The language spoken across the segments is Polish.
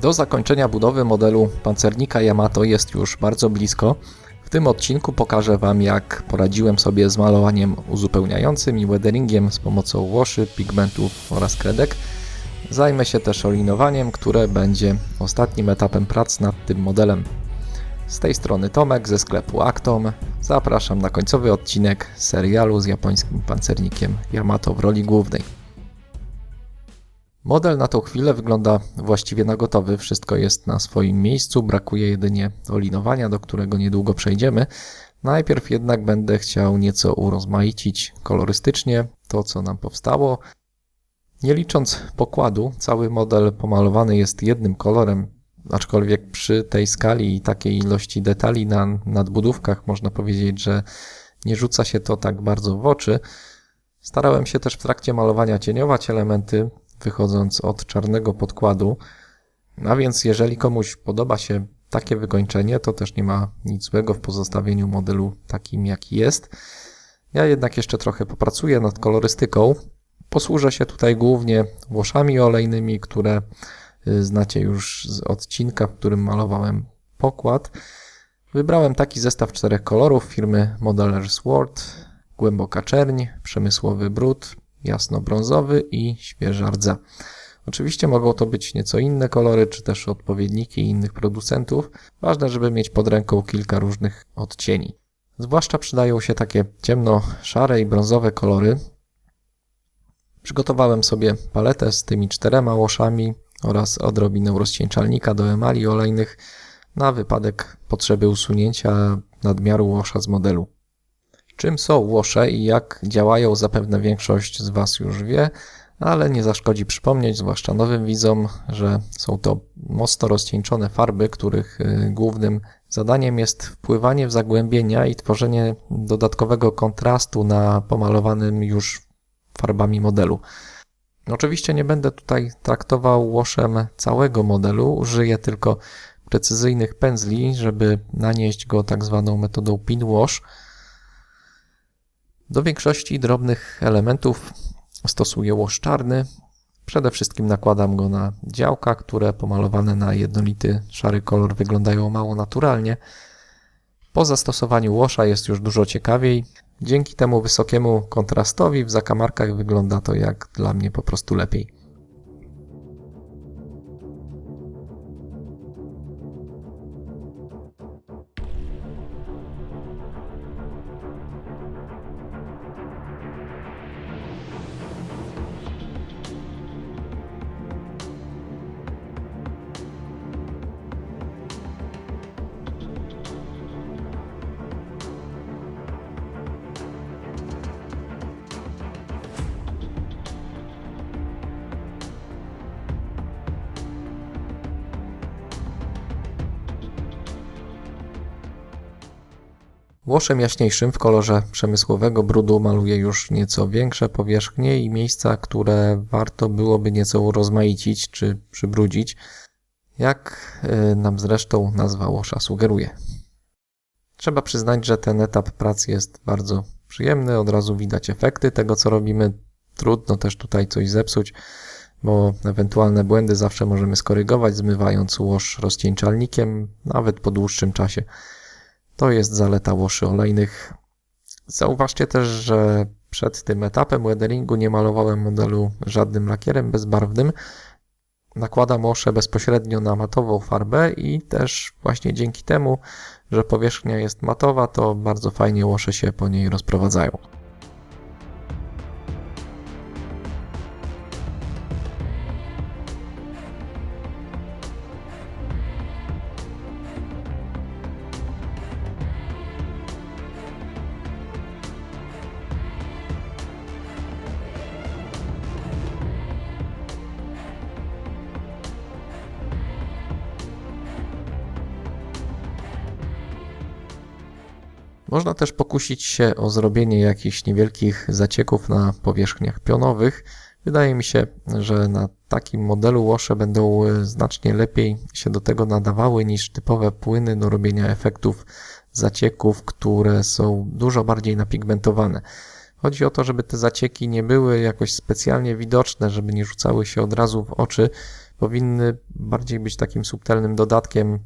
Do zakończenia budowy modelu pancernika Yamato jest już bardzo blisko. W tym odcinku pokażę Wam, jak poradziłem sobie z malowaniem uzupełniającym i weatheringiem z pomocą washi, pigmentów oraz kredek. Zajmę się też olinowaniem, które będzie ostatnim etapem prac nad tym modelem. Z tej strony Tomek ze sklepu Actom. Zapraszam na końcowy odcinek serialu z japońskim pancernikiem Yamato w roli głównej. Model na tą chwilę wygląda właściwie na gotowy, wszystko jest na swoim miejscu, brakuje jedynie olinowania, do którego niedługo przejdziemy. Najpierw jednak będę chciał nieco urozmaicić kolorystycznie to, co nam powstało. Nie licząc pokładu, cały model pomalowany jest jednym kolorem, aczkolwiek przy tej skali i takiej ilości detali na nadbudówkach można powiedzieć, że nie rzuca się to tak bardzo w oczy. Starałem się też w trakcie malowania cieniować elementy, wychodząc od czarnego podkładu, a więc jeżeli komuś podoba się takie wykończenie, to też nie ma nic złego w pozostawieniu modelu takim, jaki jest. Ja jednak jeszcze trochę popracuję nad kolorystyką. Posłużę się tutaj głównie włoszami olejnymi, które znacie już z odcinka, w którym malowałem pokład. Wybrałem taki zestaw 4 kolorów firmy Modeler's World: głęboka czerń, przemysłowy brud, jasno-brązowy i świeża rdza. Oczywiście mogą to być nieco inne kolory, czy też odpowiedniki innych producentów. Ważne, żeby mieć pod ręką kilka różnych odcieni. Zwłaszcza przydają się takie ciemno-szare i brązowe kolory. Przygotowałem sobie paletę z tymi 4 łoszami oraz odrobinę rozcieńczalnika do emali olejnych na wypadek potrzeby usunięcia nadmiaru łosza z modelu. Czym są łosze i jak działają, zapewne większość z Was już wie, ale nie zaszkodzi przypomnieć, zwłaszcza nowym widzom, że są to mocno rozcieńczone farby, których głównym zadaniem jest wpływanie w zagłębienia i tworzenie dodatkowego kontrastu na pomalowanym już farbami modelu. Oczywiście nie będę tutaj traktował łoszem całego modelu, użyję tylko precyzyjnych pędzli, żeby nanieść go tak zwaną metodą pin wash. Do większości drobnych elementów stosuję łosz czarny. Przede wszystkim nakładam go na działka, które pomalowane na jednolity szary kolor wyglądają mało naturalnie. Po zastosowaniu łosza jest już dużo ciekawiej. Dzięki temu wysokiemu kontrastowi w zakamarkach wygląda to jak dla mnie po prostu lepiej. Łoszem jaśniejszym w kolorze przemysłowego brudu maluję już nieco większe powierzchnie i miejsca, które warto byłoby nieco urozmaicić czy przybrudzić, jak nam zresztą nazwa łosza sugeruje. Trzeba przyznać, że ten etap pracy jest bardzo przyjemny, od razu widać efekty tego, co robimy. Trudno też tutaj coś zepsuć, bo ewentualne błędy zawsze możemy skorygować, zmywając łosz rozcieńczalnikiem, nawet po dłuższym czasie. To jest zaleta łoszy olejnych. Zauważcie też, że przed tym etapem weatheringu nie malowałem modelu żadnym lakierem bezbarwnym. Nakładam łosze bezpośrednio na matową farbę i też właśnie dzięki temu, że powierzchnia jest matowa, to bardzo fajnie łosze się po niej rozprowadzają. Można też pokusić się o zrobienie jakichś niewielkich zacieków na powierzchniach pionowych. Wydaje mi się, że na takim modelu łosze będą znacznie lepiej się do tego nadawały niż typowe płyny do robienia efektów zacieków, które są dużo bardziej napigmentowane. Chodzi o to, żeby te zacieki nie były jakoś specjalnie widoczne, żeby nie rzucały się od razu w oczy. powinny bardziej być takim subtelnym dodatkiem.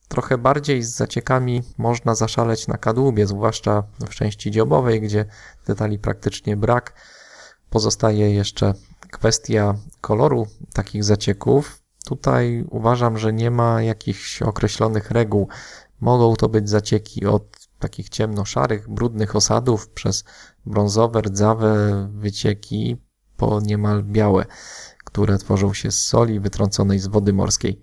Trochę bardziej z zaciekami można zaszaleć na kadłubie, zwłaszcza w części dziobowej, gdzie detali praktycznie brak. Pozostaje jeszcze kwestia koloru takich zacieków. Tutaj uważam, że nie ma jakichś określonych reguł. Mogą to być zacieki od takich ciemno-szarych, brudnych osadów przez brązowe, rdzawe wycieki po niemal białe, które tworzą się z soli wytrąconej z wody morskiej.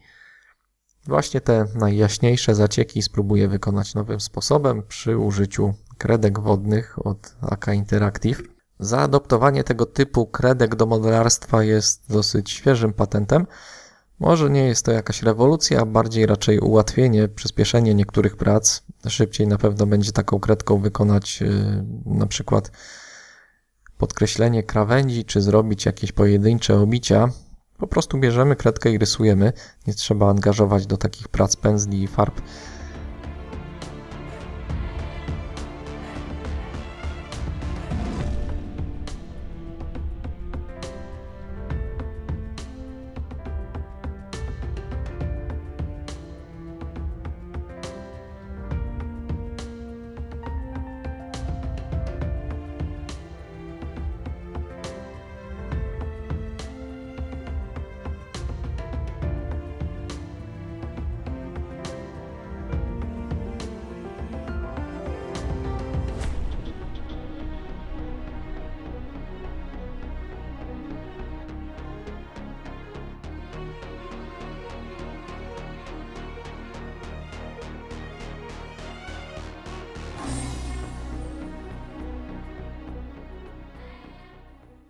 Właśnie te najjaśniejsze zacieki spróbuję wykonać nowym sposobem przy użyciu kredek wodnych od AK Interactive. Zaadoptowanie tego typu kredek do modelarstwa jest dosyć świeżym patentem. Może nie jest to jakaś rewolucja, bardziej raczej ułatwienie, przyspieszenie niektórych prac. Szybciej na pewno będzie taką kredką wykonać na przykład podkreślenie krawędzi, czy zrobić jakieś pojedyncze obicia. Po prostu bierzemy kredkę i rysujemy. Nie trzeba angażować do takich prac pędzli i farb.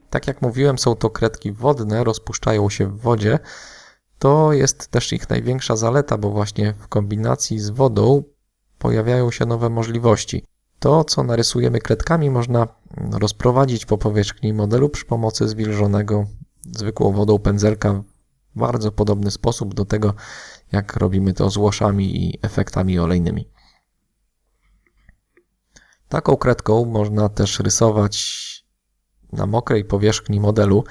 Tak jak mówiłem, są to kredki wodne, rozpuszczają się w wodzie. To jest też ich największa zaleta, bo właśnie w kombinacji z wodą pojawiają się nowe możliwości. To, co narysujemy kredkami, można rozprowadzić po powierzchni modelu przy pomocy zwilżonego zwykłą wodą pędzelka w bardzo podobny sposób do tego, jak robimy to z łoszami i efektami olejnymi. Taką kredką można też rysować na mokrej powierzchni modelu.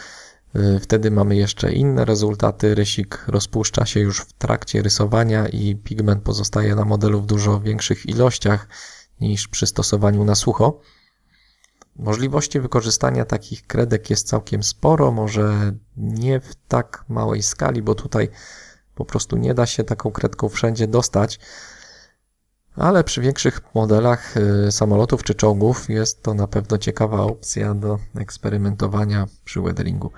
Wtedy mamy jeszcze inne rezultaty. Rysik rozpuszcza się już w trakcie rysowania i pigment pozostaje na modelu w dużo większych ilościach niż przy stosowaniu na sucho. Możliwości wykorzystania takich kredek jest całkiem sporo, może nie w tak małej skali, bo tutaj po prostu nie da się taką kredką wszędzie dostać. Ale przy większych modelach samolotów czy czołgów jest to na pewno ciekawa opcja do eksperymentowania przy weatheringu.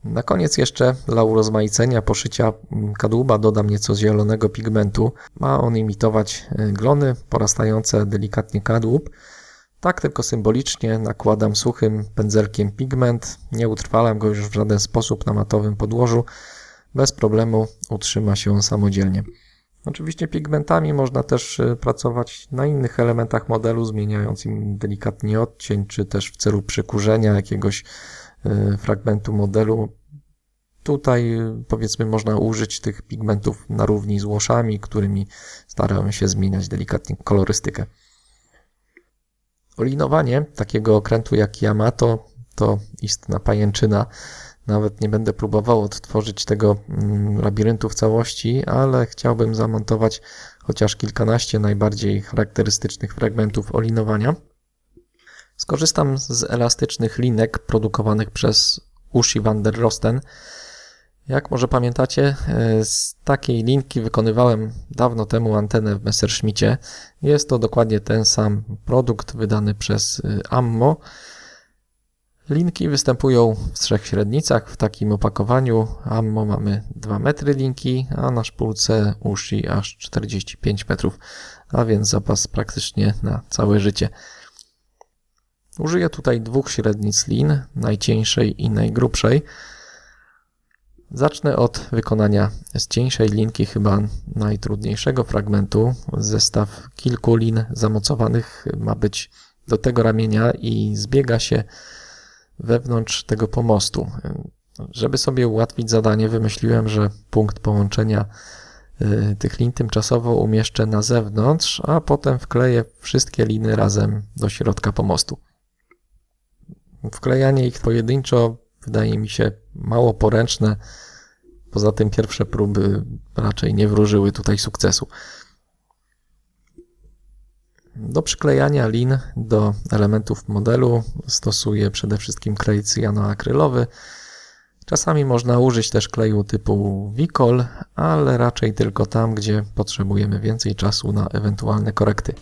Na koniec jeszcze dla urozmaicenia poszycia kadłuba dodam nieco zielonego pigmentu. Ma on imitować glony porastające delikatnie kadłub. Tak tylko symbolicznie nakładam suchym pędzelkiem pigment, nie utrwalam go już w żaden sposób na matowym podłożu. Bez problemu utrzyma się on samodzielnie. Oczywiście pigmentami można też pracować na innych elementach modelu, zmieniając im delikatnie odcień, czy też w celu przykurzenia jakiegoś fragmentu modelu. Tutaj powiedzmy można użyć tych pigmentów na równi z łoszami, którymi starałem się zmieniać delikatnie kolorystykę. Olinowanie takiego okrętu jak Yamato to istna pajęczyna. Nawet nie będę próbował odtworzyć tego labiryntu w całości, ale chciałbym zamontować chociaż kilkanaście najbardziej charakterystycznych fragmentów olinowania. Skorzystam z elastycznych linek produkowanych przez Ushi van der Rosten. Jak może pamiętacie, z takiej linki wykonywałem dawno temu antenę w Messerschmittie. Jest to dokładnie ten sam produkt wydany przez Ammo. Linki występują w 3 średnicach w takim opakowaniu. Ammo mamy 2 metry linki, a na szpulce Ushi aż 45 metrów, a więc zapas praktycznie na całe życie. Użyję tutaj 2 średnic lin, najcieńszej i najgrubszej. Zacznę od wykonania z cieńszej linki, chyba najtrudniejszego fragmentu. Zestaw kilku lin zamocowanych ma być do tego ramienia i zbiega się wewnątrz tego pomostu. Żeby sobie ułatwić zadanie, wymyśliłem, że punkt połączenia tych lin tymczasowo umieszczę na zewnątrz, a potem wkleję wszystkie liny razem do środka pomostu. Wklejanie ich pojedynczo wydaje mi się mało poręczne. Poza tym pierwsze próby raczej nie wróżyły tutaj sukcesu. Do przyklejania lin do elementów modelu stosuję przede wszystkim klej cyjanoakrylowy. Czasami można użyć też kleju typu Wicol, ale raczej tylko tam, gdzie potrzebujemy więcej czasu na ewentualne korekty.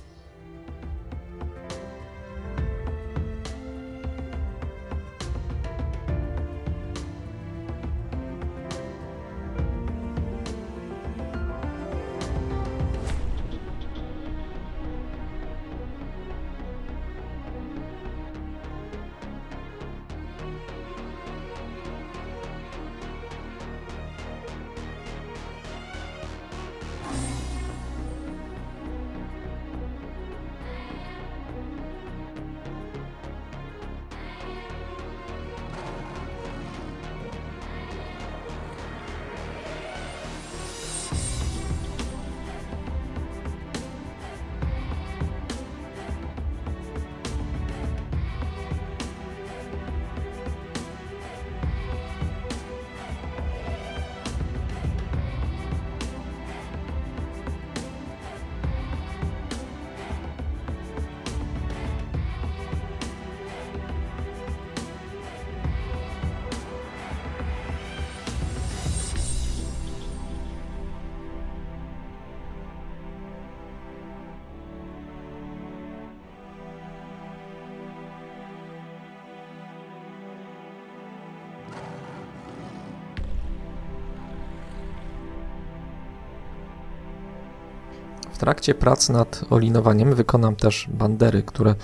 W trakcie prac nad olinowaniem wykonam też bandery, które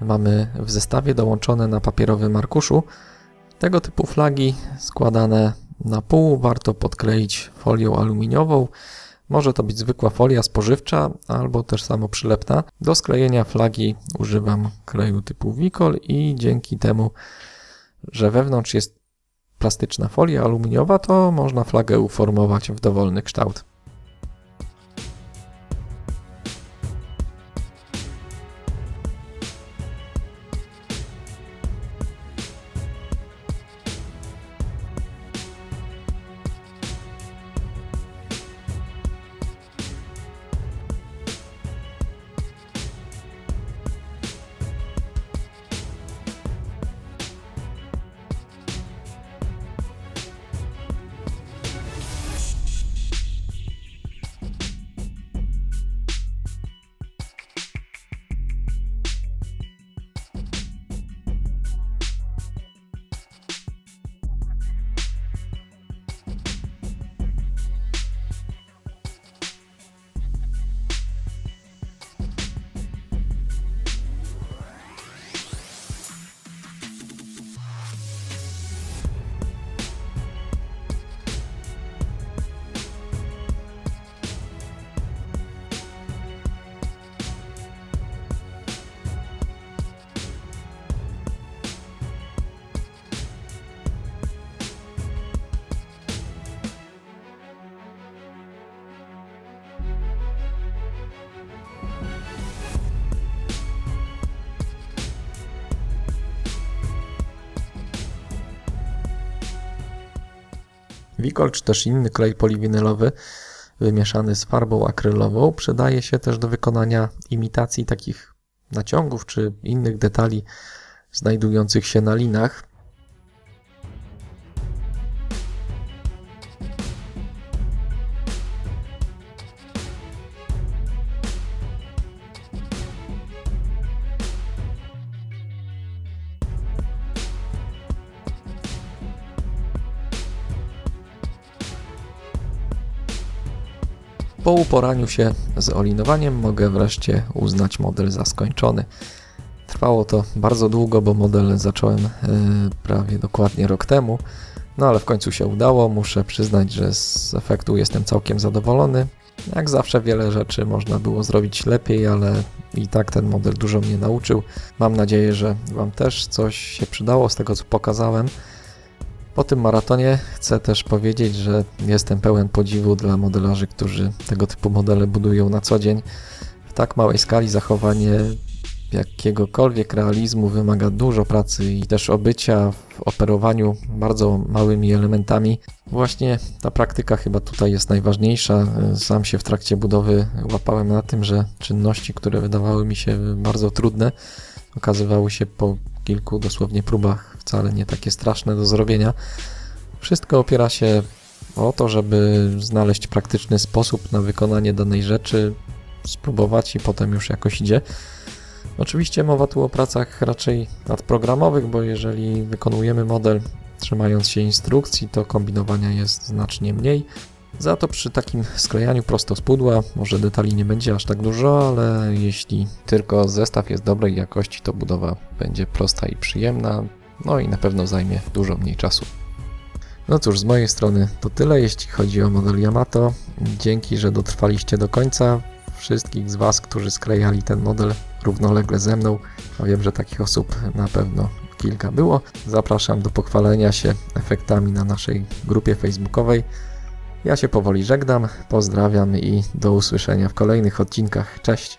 mamy w zestawie dołączone na papierowym arkuszu. Tego typu flagi składane na pół warto podkleić folią aluminiową. Może to być zwykła folia spożywcza albo też samoprzylepna. Do sklejenia flagi używam kleju typu Wicol i dzięki temu, że wewnątrz jest plastyczna folia aluminiowa, to można flagę uformować w dowolny kształt. Wicol czy też inny klej poliwinylowy wymieszany z farbą akrylową przydaje się też do wykonania imitacji takich naciągów czy innych detali znajdujących się na linach. Po uporaniu się z olinowaniem mogę wreszcie uznać model za skończony. Trwało to bardzo długo, bo model zacząłem prawie dokładnie rok temu, no ale w końcu się udało. Muszę przyznać, że z efektu jestem całkiem zadowolony. Jak zawsze wiele rzeczy można było zrobić lepiej, ale i tak ten model dużo mnie nauczył. Mam nadzieję, że Wam też coś się przydało z tego, co pokazałem. Po tym maratonie chcę też powiedzieć, że jestem pełen podziwu dla modelarzy, którzy tego typu modele budują na co dzień. W tak małej skali zachowanie jakiegokolwiek realizmu wymaga dużo pracy i też obycia w operowaniu bardzo małymi elementami. Właśnie ta praktyka chyba tutaj jest najważniejsza. Sam się w trakcie budowy łapałem na tym, że czynności, które wydawały mi się bardzo trudne, okazywały się po kilku dosłownie próbach wcale nie takie straszne do zrobienia. Wszystko opiera się o to, żeby znaleźć praktyczny sposób na wykonanie danej rzeczy, spróbować i potem już jakoś idzie. Oczywiście mowa tu o pracach raczej nadprogramowych, bo jeżeli wykonujemy model trzymając się instrukcji, to kombinowania jest znacznie mniej. Za to przy takim sklejaniu prosto z pudła może detali nie będzie aż tak dużo, ale jeśli tylko zestaw jest dobrej jakości, to budowa będzie prosta i przyjemna, no i na pewno zajmie dużo mniej czasu. No cóż, z mojej strony to tyle, jeśli chodzi o model Yamato. Dzięki, że dotrwaliście do końca. Wszystkich z Was, którzy sklejali ten model równolegle ze mną, a wiem, że takich osób na pewno kilka było. Zapraszam do pochwalenia się efektami na naszej grupie facebookowej. Ja się powoli żegnam, pozdrawiam i do usłyszenia w kolejnych odcinkach. Cześć!